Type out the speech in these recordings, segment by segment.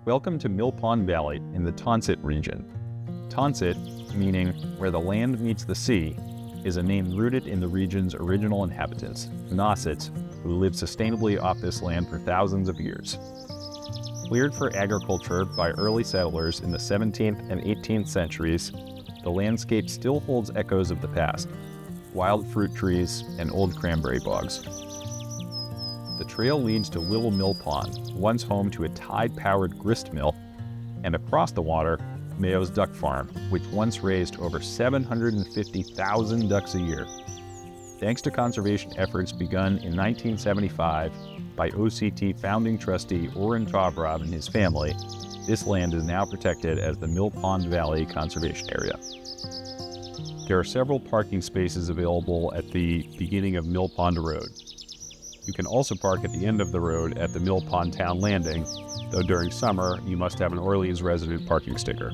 Welcome to Mill Pond Valley in the Tonsit region. Tonsit, meaning where the land meets the sea, is a name rooted in the region's original inhabitants, Nausets, who lived sustainably off this land for thousands of years. Cleared for agriculture by early settlers in the 17th and 18th centuries, the landscape still holds echoes of the past, wild fruit trees and old cranberry bogs. The trail leads to Little Mill Pond, once home to a tide-powered grist mill, and across the water, Mayo's Duck Farm, which once raised over 750,000 ducks a year. Thanks to conservation efforts begun in 1975 by OCT founding trustee Oren Tavrav and his family, this land is now protected as the Mill Pond Valley Conservation Area. There are several parking spaces available at the beginning of Mill Pond Road. You can also park at the end of the road at the Mill Pond Town Landing, though during summer you must have an Orleans resident parking sticker.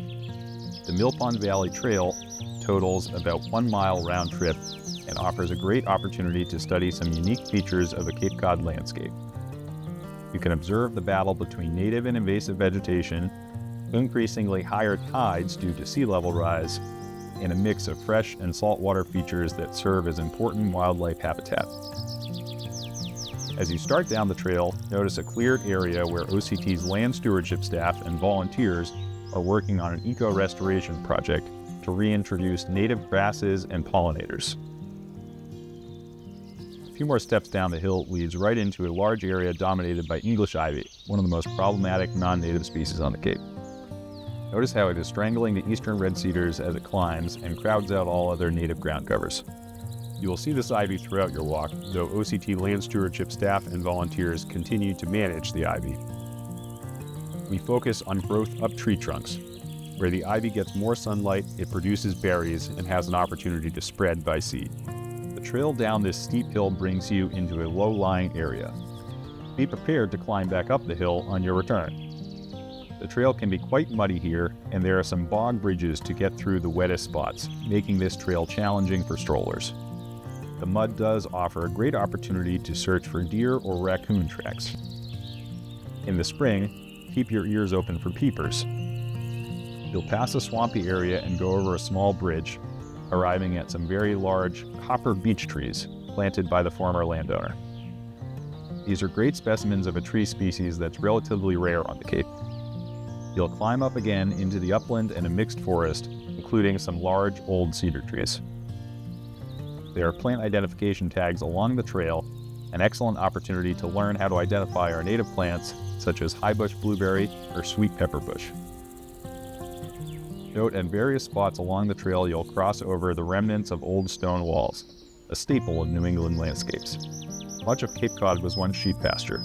The Mill Pond Valley Trail totals about 1 mile round trip and offers a great opportunity to study some unique features of the Cape Cod landscape. You can observe the battle between native and invasive vegetation, increasingly higher tides due to sea level rise, and a mix of fresh and saltwater features that serve as important wildlife habitat. As you start down the trail, notice a cleared area where OCT's land stewardship staff and volunteers are working on an eco-restoration project to reintroduce native grasses and pollinators. A few more steps down the hill leads right into a large area dominated by English ivy, one of the most problematic non-native species on the Cape. Notice how it is strangling the eastern red cedars as it climbs and crowds out all other native ground covers. You will see this ivy throughout your walk, though OCT land stewardship staff and volunteers continue to manage the ivy. We focus on growth up tree trunks. Where the ivy gets more sunlight, it produces berries and has an opportunity to spread by seed. The trail down this steep hill brings you into a low-lying area. Be prepared to climb back up the hill on your return. The trail can be quite muddy here, and there are some bog bridges to get through the wettest spots, making this trail challenging for strollers. The mud does offer a great opportunity to search for deer or raccoon tracks. In the spring, keep your ears open for peepers. You'll pass a swampy area and go over a small bridge, arriving at some very large copper beech trees planted by the former landowner. These are great specimens of a tree species that's relatively rare on the Cape. You'll climb up again into the upland and a mixed forest, including some large old cedar trees. There are plant identification tags along the trail, an excellent opportunity to learn how to identify our native plants, such as highbush blueberry or sweet pepper bush. Note at various spots along the trail you'll cross over the remnants of old stone walls, a staple of New England landscapes. Much of Cape Cod was once sheep pasture.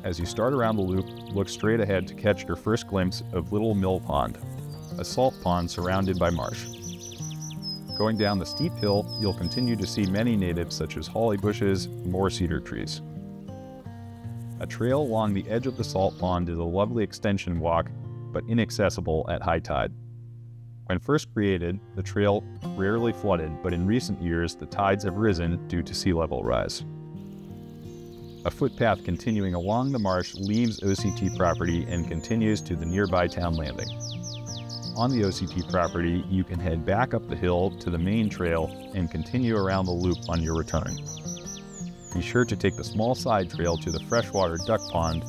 As you start around the loop, look straight ahead to catch your first glimpse of Little Mill Pond, a salt pond surrounded by marsh. Going down the steep hill, you'll continue to see many natives such as holly bushes and more cedar trees. A trail along the edge of the salt pond is a lovely extension walk, but inaccessible at high tide. When first created, the trail rarely flooded, but in recent years the tides have risen due to sea level rise. A footpath continuing along the marsh leaves OCT property and continues to the nearby town landing. On the OCT property, you can head back up the hill to the main trail and continue around the loop on your return. Be sure to take the small side trail to the freshwater duck pond,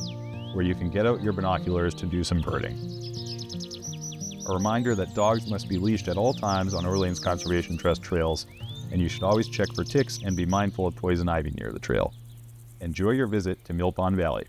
where you can get out your binoculars to do some birding. A reminder that dogs must be leashed at all times on Orleans Conservation Trust trails, and you should always check for ticks and be mindful of poison ivy near the trail. Enjoy your visit to Mill Pond Valley.